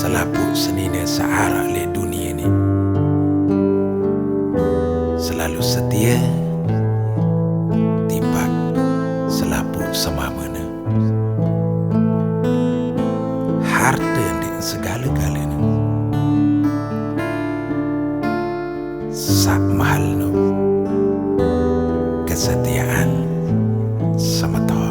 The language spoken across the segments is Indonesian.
Selapu senina searah le dunia ni, selalu setia, timbak selapu semamana. Harta dengan segala-galanya sak mahal no kesetiaan sama toh.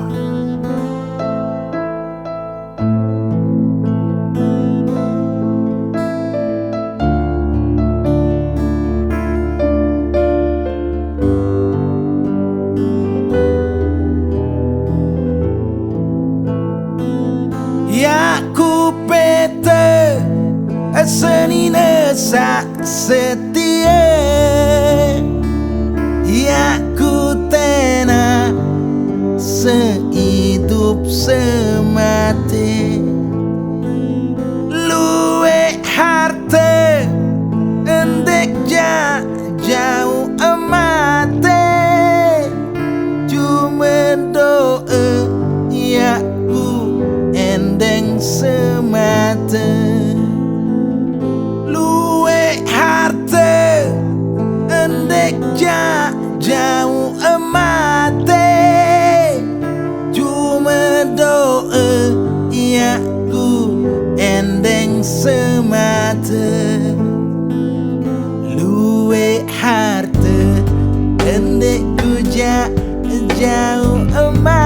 Ya ku pete senina sak setia, ya ku tena sehidup semati. Luwe harta endek jauh amate, cuma doa ya ku endeng semata. Luwe harta endek jauh amate, cuma doa ya ku endeng semata. Luwe harta endek ku jauh amate.